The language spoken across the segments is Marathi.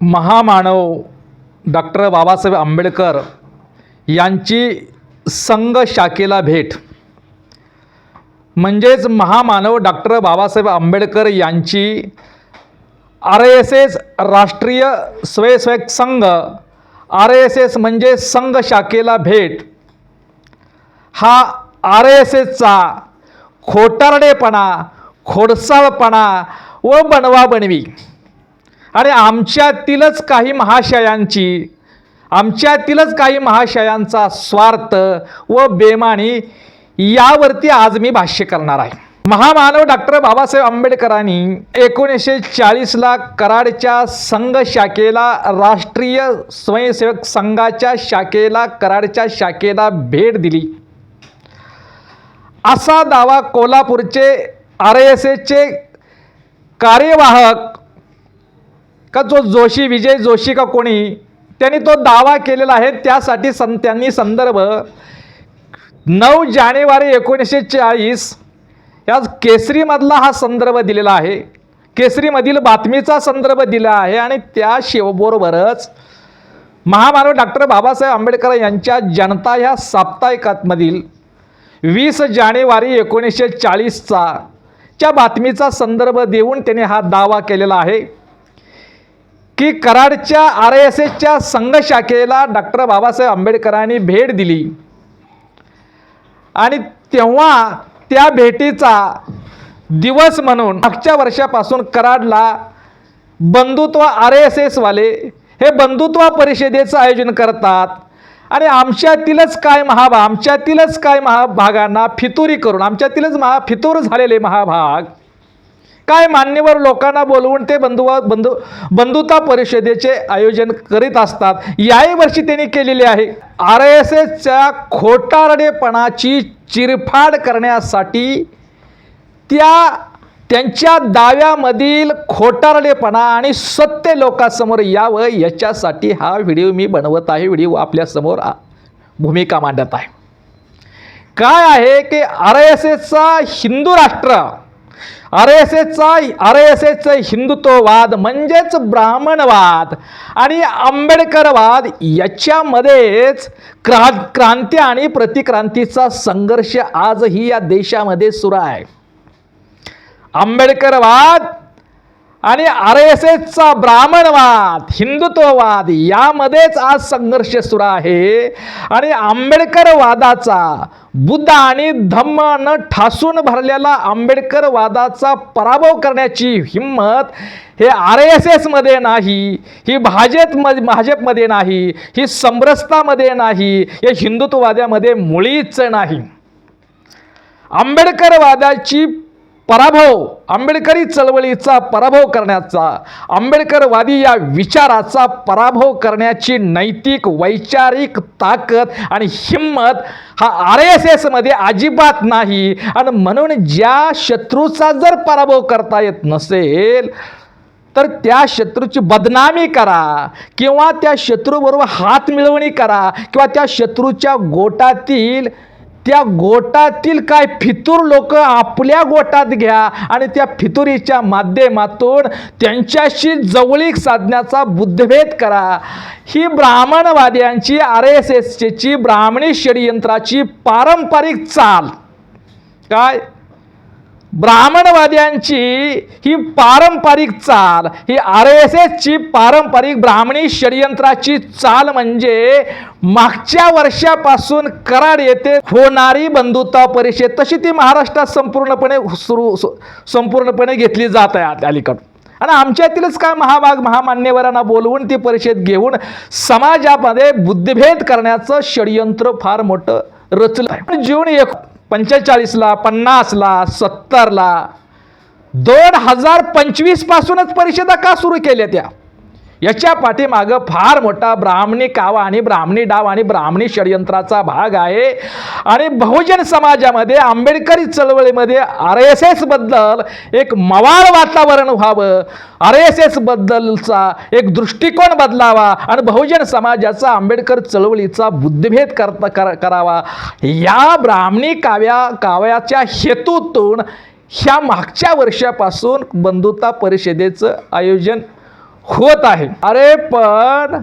महामानव डॉक्टर बाबासाहेब आंबेडकर यांची संघ शाखेला भेट म्हणजेच महामानव डॉक्टर बाबासाहेब आंबेडकर यांची RSS राष्ट्रीय स्वयंसेवक संघ RSS म्हणजे संघ शाखेला भेट हा RSSचा खोटारडेपणा खोडसाळपणा व बनवाबनवी आणि आमच्यातीलच काही महाशयांचा स्वार्थ व बेमानी यावरती आज मी भाष्य करणार आहे। महामानव डॉक्टर बाबासाहेब आंबेडकरांनी 1940ला कराडच्या संघ शाखेला राष्ट्रीय स्वयंसेवक संघाच्या शाखेला कराडच्या शाखेला भेट दिली असा दावा कोल्हापूरचे RSSचे कार्यवाहक का जो जोशी विजय जोशी का कोणी त्यांनी तो दावा केलेला आहे। त्यासाठी त्यांनी संदर्भ 9 जानेवारी 1940 या केसरीमधला हा संदर्भ दिलेला आहे। केसरीमधील बातमीचा संदर्भ दिला आहे आणि त्याबरोबरच महामानव डॉक्टर बाबासाहेब आंबेडकर यांच्या जनता ह्या साप्ताहिकामधील 20 जानेवारी 1940चा च्या बातमीचा संदर्भ देऊन त्याने हा दावा केलेला आहे की कराडच्या RSSच्या संघ शाखेला डॉक्टर बाबासाहेब आंबेडकरांनी भेट दिली आणि तेव्हा त्या भेटीचा दिवस म्हणून मागच्या वर्षापासून कराडला बंधुत्व RSS वाले हे बंधुत्व परिषदेचं आयोजन करतात आणि आमच्यातीलच काय महाभागांना फितुरी करून फितूर झालेले महाभाग काय मान्यवर लोकांना बोलवून ते बंधुता परिषदेचे आयोजन करीत असतात। याही वर्षी त्यांनी केलेले आहे। RSSच्या खोटारडेपणाची चिरफाड करण्यासाठी त्यांच्या दाव्यामधील खोटारडेपणा आणि सत्य लोकांसमोर यावं याच्यासाठी हा व्हिडिओ मी बनवत आहे। व्हिडिओ आपल्यासमोर भूमिका मांडत आहे। काय आहे की RSSचा हिंदू राष्ट्र RSSचा हिंदुत्ववाद म्हणजेच ब्राह्मणवाद आणि आंबेडकरवाद याच्यामध्येच क्रांती आणि प्रतिक्रांतीचा संघर्ष आजही या देशामध्ये सुरू आहे। आंबेडकरवाद आणि RSSचा ब्राह्मणवाद हिंदुत्ववाद यामध्येच आज संघर्ष सुरू आहे आणि आंबेडकरवादाचा बुद्ध आणि धम्म न ठासून भरलेला आंबेडकरवादाचा पराभव करण्याची हिंमत हे RSS मध्ये नाही, ही भाजपमध्ये नाही, ही समरसतामध्ये नाही, हे हिंदुत्ववाद्यामध्ये मुळीच नाही। आंबेडकरी चळवळीचा पराभव करण्याचा आंबेडकरवादी या विचाराचा पराभव करण्याची नैतिक वैचारिक ताकद आणि हिंमत हा RSS मध्ये अजिबात नाही आणि म्हणून ज्या शत्रूचा जर पराभव करता येत नसेल तर त्या शत्रूची बदनामी करा किंवा त्या शत्रूबरोबर हात मिळवणी करा किंवा त्या शत्रूच्या गोटातील काय फितूर लोक आपल्या गोटात घ्या आणि त्या फितुरीच्या माध्यमातून त्यांच्याशी जवळीक साधण्याचा बुद्धभेद करा। ही ब्राह्मणवाद्यांची RSSची ब्राह्मणी षडयंत्राची पारंपरिक चाल काय ब्राह्मणवाद्यांची ही पारंपरिक चाल ही RSSची पारंपरिक ब्राह्मणी षडयंत्राची चाल म्हणजे मागच्या वर्षापासून कराड येथे होणारी बंधुता परिषद तशी ती महाराष्ट्रात संपूर्णपणे घेतली जात आहे अलीकडे आणि आमच्यातीलच काय महामान्यवरांना बोलवून ती परिषद घेऊन समाजामध्ये बुद्धभेद करण्याचं षडयंत्र फार मोठं रचलं आहे। जून 45ला 50ला 70ला 2025 पासूनच परिषदा का सुरू केल्या याच्या पाठीमागं फार मोठा ब्राह्मणी कावा आणि ब्राह्मणी डाव आणि ब्राह्मणी षडयंत्राचा भाग आहे आणि बहुजन समाजामध्ये आंबेडकरी चळवळीमध्ये RSS बद्दल एक मवाळ वातावरण व्हावं, RSS बद्दलचा एक दृष्टिकोन बदलावा आणि बहुजन समाजाचा आंबेडकर चळवळीचा बुद्धभेद करावा या ब्राह्मणी काव्याच्या हेतूतून ह्या मागच्या वर्षापासून बंधुता परिषदेचं आयोजन होत आहे. अरे पण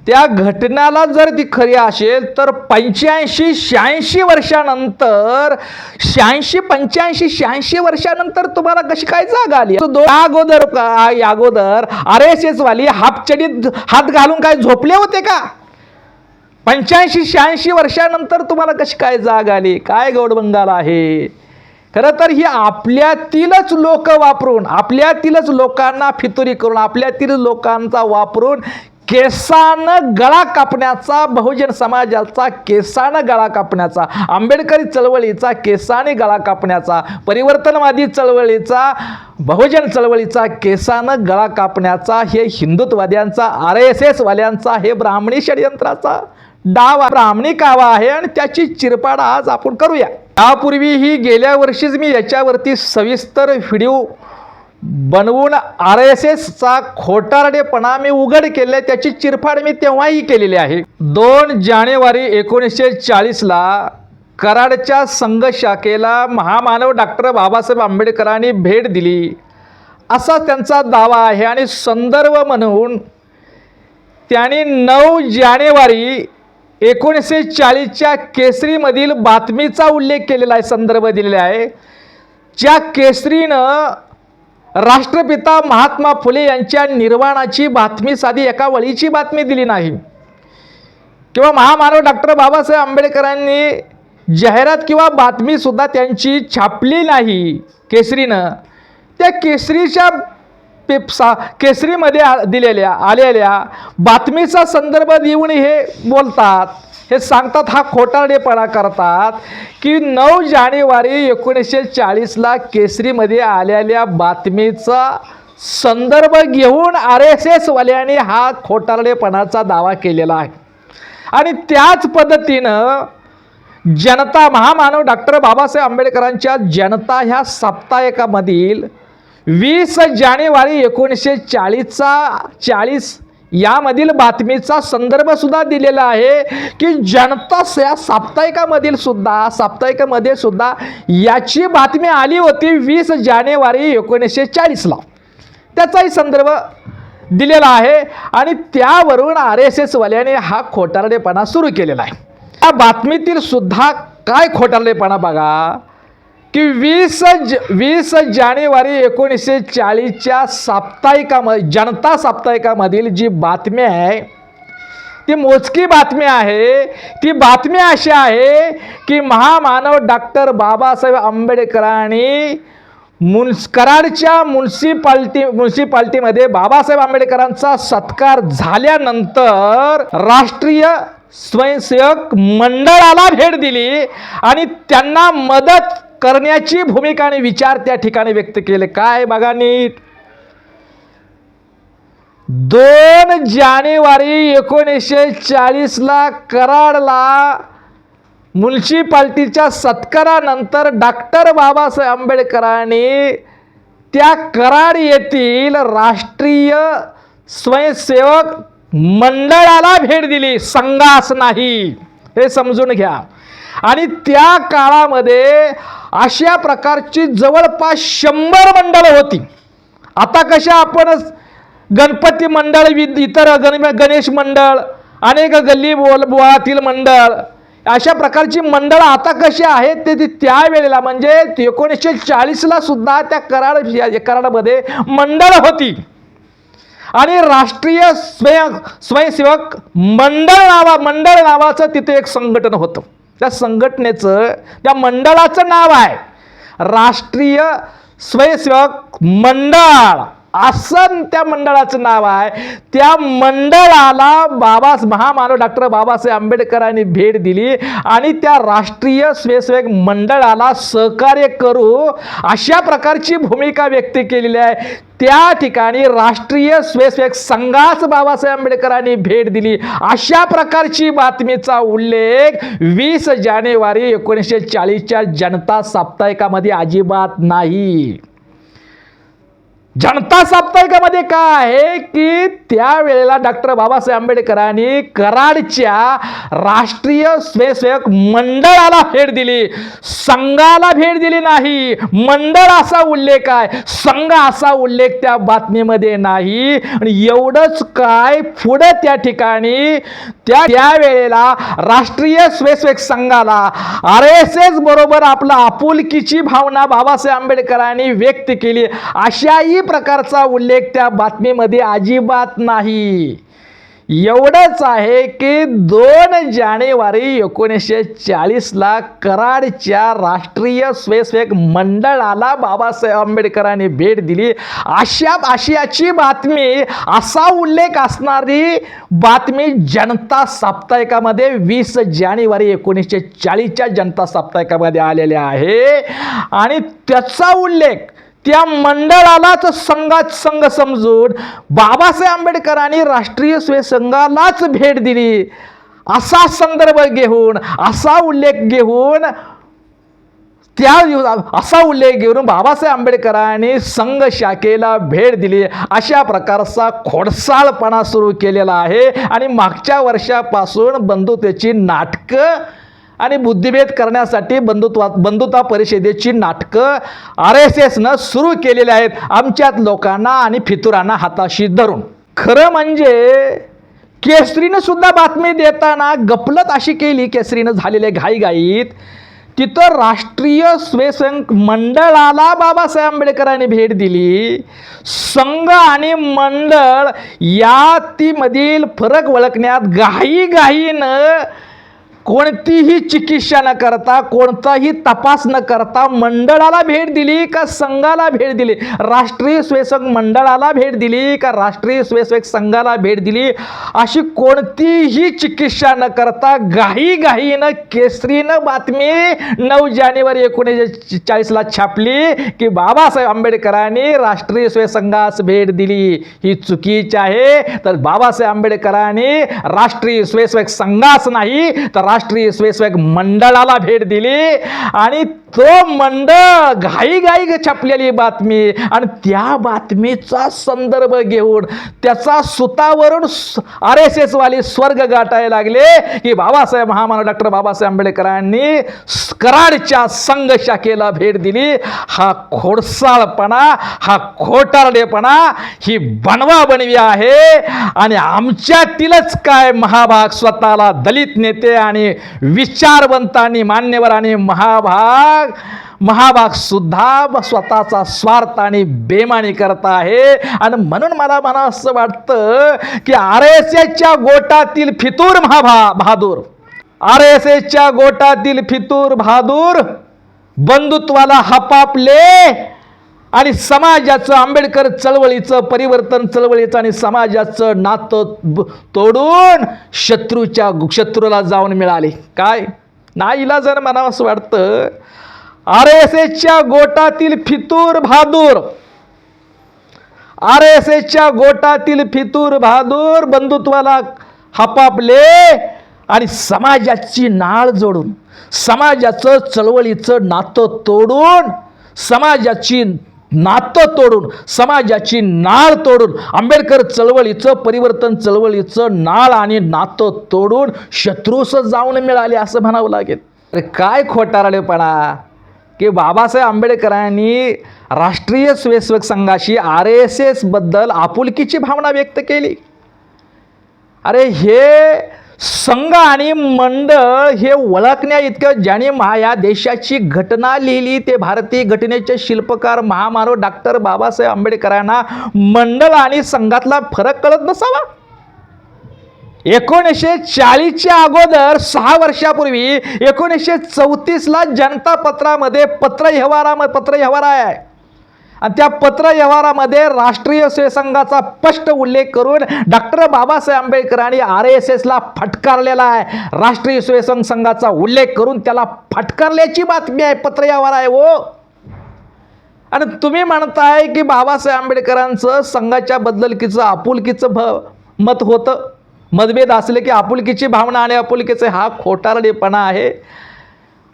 त्या घटनाला जर ती खरी असेल तर 85-86 वर्षानंतर 85-86 वर्षानंतर तुम्हाला कशी काय जाग आली? अगोदर RSS वाली हाफचडीत हात घालून काय झोपले होते का? 85-86 वर्षानंतर तुम्हाला कशी काय जाग आली? काय गौडबंगाल आहे? खरं तर ही आपल्यातीलच लोक वापरून, आपल्यातीलच लोकांना फितुरी करून, आपल्यातील लोकांचा वापरून केसानं गळा कापण्याचा, बहुजन समाजाचा केसानं गळा कापण्याचा, आंबेडकरी चळवळीचा केसाने गळा कापण्याचा, परिवर्तनवादी चळवळीचा, बहुजन चळवळीचा केसानं गळा कापण्याचा हे हिंदुत्ववाद्यांचा, RSS वाल्यांचा हे ब्राह्मणी षडयंत्राचा डाव, ब्राह्मणी कावा आहे आणि त्याची चिरपाड आज आपण करूया. यापूर्वीही गेल्या वर्षीच मी याच्यावरती सविस्तर व्हिडिओ बनवून RSSचा खोटारडेपणा मी उघड केले, त्याची चिरफाड मी तेव्हाही केलेली आहे. 2 जानेवारी 1940ला कराडच्या संघ शाखेला महामानव डॉक्टर बाबासाहेब आंबेडकरांनी भेट दिली असा त्यांचा दावा आहे आणि संदर्भ म्हणून त्यांनी 9 जानेवारी 1940च्या केसरीमधील बातमीचा उल्लेख केलेला आहे, संदर्भ दिलेला आहे. ज्या केसरीनं राष्ट्रपिता महात्मा फुले यांच्या निर्वाणाची बातमी साधी एका वळीची बातमी दिली नाही किंवा महामानव डॉक्टर बाबासाहेब आंबेडकरांनी जाहिरात किंवा बातमी सुद्धा त्यांची छापली नाही केसरीनं. त्या केसरीच्या केसरीमध्ये आलेल्या बातमीचा संदर्भ देऊन हे बोलतात, हे सांगतात, हा खोटारडेपणा करतात की 9 जानेवारी 1940ला केसरीमध्ये आलेल्या बातमीचा संदर्भ घेऊन RSS वाल्यांनी हा खोटारडेपणाचा दावा केलेला आहे. आणि त्याच पद्धतीनं जनता, महामानव डॉक्टर बाबासाहेब आंबेडकरांच्या जनता ह्या साप्ताहिकामधील 20 जानेवारी 1940 यामधील बातमीचा संदर्भ सुद्धा दिलेला आहे की जनता या साप्ताहिकामध्ये सुद्धा याची बातमी आली होती 20 जानेवारी 1940ला. त्याचाही संदर्भ दिलेला आहे आणि त्यावरून RSS वाल्याने हा खोटारडेपणा सुरू केलेला आहे. या बातमीतील सुद्धा काय खोटारडेपणा बघा की 20 जानेवारी 1940च्या साप्ताहिकामध्ये, जनता साप्ताहिकामधील जी बातमी आहे ती मोजकी बातमी आहे. ती बातमी अशी आहे की महामानव डॉक्टर बाबासाहेब आंबेडकरांनी कराडच्या म्युन्सिपाल्टीमध्ये बाबासाहेब आंबेडकरांचा सत्कार झाल्यानंतर राष्ट्रीय स्वयंसेवक मंडळाला भेट दिली आणि त्यांना मदत करण्याची भूमिका आणि विचार त्या ठिकाणी व्यक्त केले. काय बघा नीट, 2 जानेवारी 1940ला कराडला म्युन्सिपाल्टीच्या सत्कारानंतर डॉक्टर बाबासाहेब आंबेडकरांनी त्या कराड येथील राष्ट्रीय स्वयंसेवक मंडळाला भेट दिली, संघास नाही, हे समजून घ्या. आणि त्या काळामध्ये अशा प्रकारची जवळपास 100 मंडळं होती. आता कशा आपण गणपती मंडळ, इतर गणेश मंडळ, अनेक गल्ली बोळातील मंडळ, अशा प्रकारची मंडळं आता कशी आहेत ते त्यावेळेला म्हणजे 1940ला सुद्धा त्या कराडमध्ये मंडळ होती. आणि राष्ट्रीय स्वयंसेवक मंडळ नावाचं तिथे एक संघटन होतं. त्या संघटनेचं, त्या मंडळाचं नाव आहे राष्ट्रीय स्वयंसेवक मंडळ, असं त्या मंडळाचं नाव आहे. त्या मंडळाला महामानव डॉक्टर बाबासाहेब आंबेडकरांनी भेट दिली आणि त्या राष्ट्रीय स्वयंसेवक मंडळाला सहकार्य करू अशा प्रकारची भूमिका व्यक्त केलेली आहे. त्या ठिकाणी राष्ट्रीय स्वयंसेवक संघास बाबासाहेब आंबेडकरांनी भेट दिली अशा प्रकारची बातमीचा उल्लेख 20 जानेवारी 1940च्या जनता साप्ताहिकामध्ये अजिबात नाही. जनता साप्ताहिकामध्ये काय आहे की त्यावेळेला डॉक्टर बाबासाहेब आंबेडकरांनी कराडच्या राष्ट्रीय स्वयंसेवक मंडळाला भेट दिली, संघाला भेट दिली नाही. मंडळ असा उल्लेख आहे, संघ असा उल्लेख त्या बातमीमध्ये नाही. आणि एवढंच काय, पुढे त्या ठिकाणी त्यावेळेला राष्ट्रीय स्वयंसेवक संघाला RSS बरोबर आपला आपुलकीची भावना बाबासाहेब आंबेडकरांनी व्यक्त केली, अशाही प्रकारचा उल्लेख त्या बातमीमध्ये अजिबात नाही. एवढंच आहे की 2 जानेवारी 1940ला कराडच्या राष्ट्रीय स्वयंसेवक मंडळाला बाबासाहेब आंबेडकरांनी भेट दिली, अशाची बातमी, असा उल्लेख असणारी बातमी जनता साप्ताहिकामध्ये 20 जानेवारी 1940च्या जनता साप्ताहिकामध्ये आलेली आहे. आणि त्याचा उल्लेख त्या मंडळालाच संघ समजून बाबासाहेब आंबेडकरांनी राष्ट्रीय स्वयंसंघालाच भेट दिली, असा संदर्भ घेऊन, असा उल्लेख घेऊन बाबासाहेब आंबेडकरांनी संघ शाखेला भेट दिली, अशा प्रकारचा खोडसाळपणा सुरू केलेला आहे. आणि मागच्या वर्षापासून बंधुतेची नाटकं आणि बुद्धिभेद करण्यासाठी बंधुता परिषदेची नाटकं RSSनं सुरू केलेली आहेत, आमच्यात लोकांना आणि फितुरांना हाताशी धरून. खरं म्हणजे केसरीनं सुद्धा बातमी देताना गफलत अशी केली, केसरीनं झालेल्या घाईघाईत. तिथं राष्ट्रीय स्वयंसेवक मंडळाला बाबासाहेब आंबेडकरांनी भेट दिली, संघ आणि मंडळ यामधील फरक ओळखण्यात घाईघाईनं कोणतीही चिकित्सा न करता, कोणताही तपास न करता मंडळाला भेट दिली का संघाला भेट दिली, राष्ट्रीय स्वयंसेवक मंडळाला भेट दिली का राष्ट्रीय स्वयंसेवक संघाला भेट दिली, अशी कोणतीही चिकित्सा न करता घाईघाईनं केसरीनं बातमी 9 जानेवारी 1940ला छापली की बाबासाहेब आंबेडकरांनी राष्ट्रीय स्वयंसंघास भेट दिली. ही चुकीची आहे. तर बाबासाहेब आंबेडकरांनी राष्ट्रीय स्वयंसेवक संघास नाही तर राष्ट्रीय स्वयंसेवक मंडळाला भेट दिली. आणि तो मंडळ घाईघाई छापलेली बातमी आणि त्या बातमीचा संदर्भ घेऊन त्याचा सुतावरून RSS वाले स्वर्ग गाठायला लागले की बाबासाहेब महामानव डॉक्टर बाबासाहेब आंबेडकरांनी कराडच्या संघ शाखेला भेट दिली. हा खोडसाळपणा, हा खोटारडेपणा, ही बनवाबनवी आहे. आणि आमच्यातीलच काय महाभाग स्वतःला दलित नेते आणि विचारवंतांनी, मान्यवरांनी महाभाग सुद्धा स्वतःचा स्वार्थ आणि बेमानी करत आहे. आणि म्हणून मला असं वाटतं की RSSच्या गोटातील फितूर बहादूर, RSSच्या गोटातील फितूर बहादूर बंधुत्वाला हपापले आणि समाजाचं, आंबेडकर चळवळीचं, परिवर्तन चळवळीचं आणि समाजाचं नातं तोडून शत्रूला जाऊन मिळाले. काय नाईलाजानं मला असं वाटतं RSSच्या गोटातील फितूर बहादूर, RSSच्या गोटातील फितूर बहादूर बंधुत्वाला हपापले आणि समाजाची नाळ जोडून, समाजाचं चळवळीचं नातं तोडून, समाजाची नाळ तोडून, आंबेडकर चळवळीचं, परिवर्तन चळवळीचं नाळ आणि नातं तोडून शत्रूस जाऊन मिळाले असं म्हणावं लागेल. अरे काय खोटारडेपणा की बाबासाहेब आंबेडकरांनी राष्ट्रीय स्वयंसेवक संघाशी RSS बद्दल आपुलकीची भावना व्यक्त केली. अरे हे संघ आणि मंडळ हे ओळखण्या इतकं ज्याने या देशाची घटना लिहिली ते भारतीय घटनेचे शिल्पकार महामानव डॉक्टर बाबासाहेब आंबेडकरांना मंडळ आणि संघातला फरक कळत नसावा. 1940च्या अगोदर 6 वर्षापूर्वी 1934ला जनता पत्रामध्ये पत्रव्यवहार आहे आणि त्या पत्रव्यवहारामध्ये राष्ट्रीय स्वयंसंघाचा स्पष्ट उल्लेख करून डॉक्टर बाबासाहेब आंबेडकरांनी RSSला फटकारलेला आहे. राष्ट्रीय स्वयंसेवक संघाचा उल्लेख करून त्याला फटकारल्याची बातमी आहे, पत्रव्यवहार आहे हो. आणि तुम्ही म्हणताय की बाबासाहेब आंबेडकरांचं संघाच्या बद्दलकीचं आपुलकीचं मत होतं. मतभेद असले की आपुलकीची भावना आणि आपुलकीचे हा खोटारडेपणा आहे.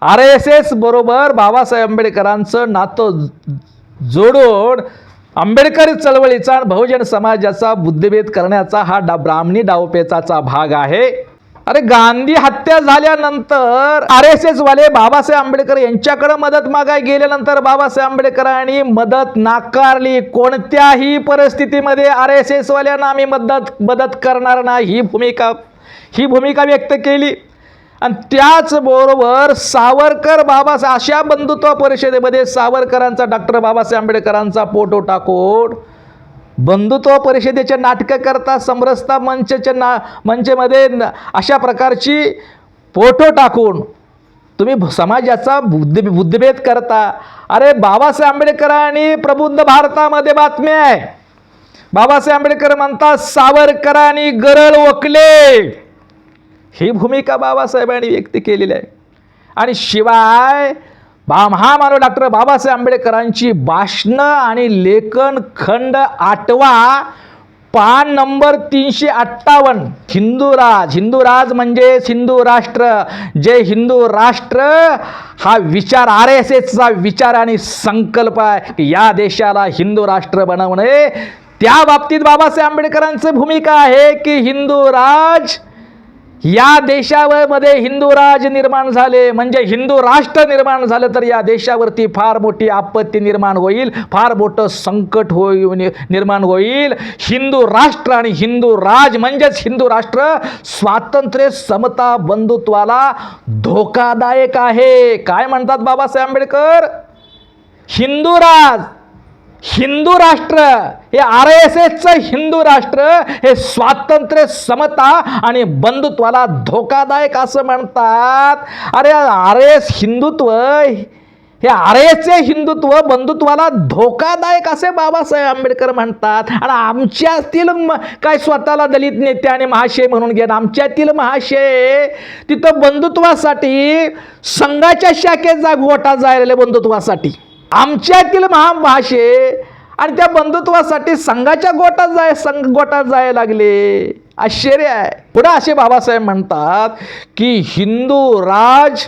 RSS बरोबर बाबासाहेब आंबेडकरांचं नातं जोडून आंबेडकर चळवळीचा आणि बहुजन समाजाचा बुद्धिभेद करण्याचा हा ब्राह्मणी डावपेचाचा भाग आहे. अरे गांधी हत्या झाल्यानंतर RSS वाले बाबासाहेब आंबेडकर यांच्याकडे मदत मागाय गेल्यानंतर बाबासाहेब आंबेडकरांनी मदत नाकारली. कोणत्याही परिस्थितीमध्ये RSS वाल्यांना आम्ही मदत करणार नाही ही भूमिका व्यक्त केली. आणि त्याचबरोबर सावरकर बाबासाहेब अशा बंधुत्व परिषदेमध्ये सावरकरांचा डॉक्टर बाबासाहेब आंबेडकरांचा फोटो टाकून बंधुत्व परिषदेचे नाटकं करता समरसता मंचमध्ये अशा प्रकारची फोटो टाकून तुम्ही समाजाचा बुद्धिभेद करता. अरे बाबासाहेब आंबेडकरांनी प्रबुद्ध भारतामध्ये बातमी आहे. बाबासाहेब आंबेडकर म्हणतात सावरकरांनी गरळ ओकले. ही भूमिका बाबासाहेबांनी व्यक्त केलेली आहे. आणि शिवाय महामानव डॉक्टर बाबासाहेब आंबेडकरांची भाषणं आणि लेखन खंड 8 पान नंबर 358 हिंदूराज म्हणजे हिंदू राष्ट्र. जे हिंदू राष्ट्र हा विचार RSSचा विचार आणि संकल्प आहे की या देशाला हिंदू राष्ट्र बनवणे. त्या बाबतीत बाबासाहेब आंबेडकरांची भूमिका आहे की हिंदू राज या देशामध्ये हिंदू राज निर्माण झाले म्हणजे हिंदू राष्ट्र निर्माण झालं तर या देशावरती फार मोठी आपत्ती निर्माण होईल, फार मोठं संकट निर्माण होईल. हिंदू राष्ट्र आणि हिंदू राज म्हणजेच हिंदू राष्ट्र स्वातंत्र्य समता बंधुत्वाला धोकादायक आहे. काय म्हणतात बाबासाहेब आंबेडकर? हिंदू राज हिंदू राष्ट्र हे RSSचं हिंदू राष्ट्र हे स्वातंत्र्य समता आणि बंधुत्वाला धोकादायक असं म्हणतात. अरे हिंदुत्व हे RSSचे हिंदुत्व बंधुत्वाला धोकादायक असे बाबासाहेब आंबेडकर म्हणतात. आणि आमच्यातील काय स्वतःला दलित नेते आणि महाशय म्हणून घेत आमच्यातील महाशय तिथं बंधुत्वासाठी संघाच्या शाखेचा गोटा जायला बंधुत्वासाठी आमच्यातील महाभाषे आणि त्या बंधुत्वासाठी संघाच्या गोटात जायला लागले. आश्चर्य आहे. पुढे असे बाबासाहेब म्हणतात की हिंदू राज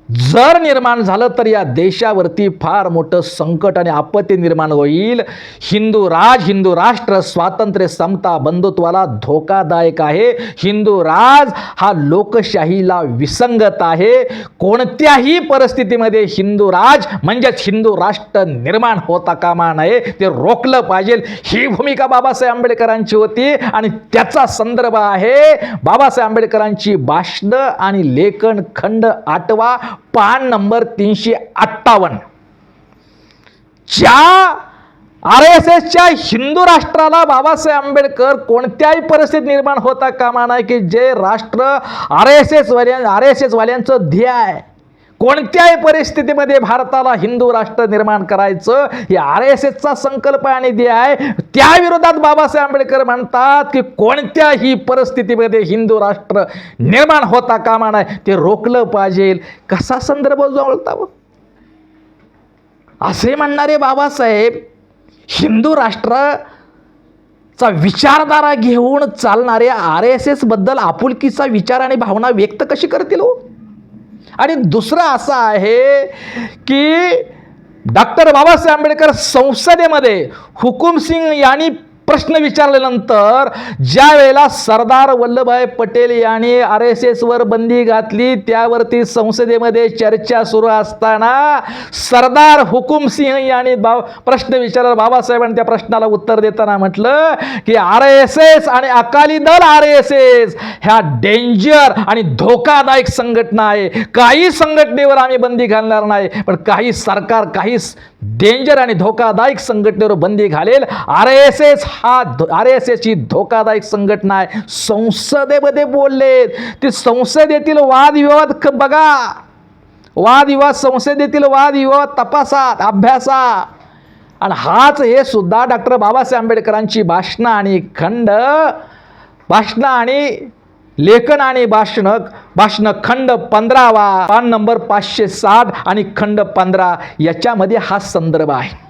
जर निर्माण झालं तर या देशावरती फार मोठं संकट आणि आपत्ती निर्माण होईल. हिंदू राष्ट्र स्वातंत्र्य समता बंधुत्वाला धोकादायक आहे. हिंदू राज हा लोकशाहीला विसंगत आहे. कोणत्याही परिस्थितीमध्ये हिंदू राज म्हणजेच हिंदू राष्ट्र निर्माण होता कामा नये, ते रोखलं पाहिजे. ही भूमिका बाबासाहेब आंबेडकरांची होती आणि त्याचा संदर्भ आहे बाबासाहेब आंबेडकरांची भाषणं आणि लेखन खंड 8 पान नंबर 358. ज्या RSSच्या हिंदू राष्ट्राला बाबासाहेब आंबेडकर कोणत्याही परिस्थितीत निर्माण होता कामा नये की जे राष्ट्र RSS वाल्यांचं ध्येय आहे. कोणत्याही परिस्थितीमध्ये भारताला हिंदू राष्ट्र निर्माण करायचं हे RSSचा संकल्प आणि ध्येय आहे. त्या विरोधात बाबासाहेब आंबेडकर म्हणतात की कोणत्याही परिस्थितीमध्ये हिंदू राष्ट्र निर्माण होता कामा नये, ते रोखलं पाहिजे. कसा संदर्भ जुळता असे म्हणणारे बाबासाहेब हिंदू राष्ट्राचा विचारधारा घेऊन चालणारे RSS बद्दल आपुलकीचा विचार आणि भावना व्यक्त कशी करतील हो? आणि दुसरं असं आहे की डॉक्टर बाबासाहेब आंबेडकर संसदेमध्ये हुकुमसिंग यांनी प्रश्न विचारल्यानंतर ज्या वेळेला सरदार वल्लभभाई पटेल यांनी RSS वर बंदी घातली त्यावरती संसदेमध्ये चर्चा सुरू असताना सरदार हुकुमसिंह यांनी प्रश्न विचारला. बाबासाहेबांनी त्या प्रश्नाला उत्तर देताना म्हटलं की RSS आणि अकाली दल RSS ह्या डेंजर आणि धोकादायक संघटना आहे. काही संघटनेवर आम्ही बंदी घालणार नाही, पण काही सरकार काही डेंजर आणि धोकादायक संघटनेवर बंदी घालेल. RSS ही धोकादायक संघटना आहे. संसदेमध्ये बोलले. ते संसदेतील वादविवाद बघा, संसदेतील वादविवाद तपासा, अभ्यासा. आणि हे सुद्धा डॉक्टर बाबासाहेब आंबेडकरांची भाषणं आणि लेखन आणि भाषण खंड 15 पान नंबर 560 आणि खंड 15 याच्यामध्ये हा संदर्भ आहे.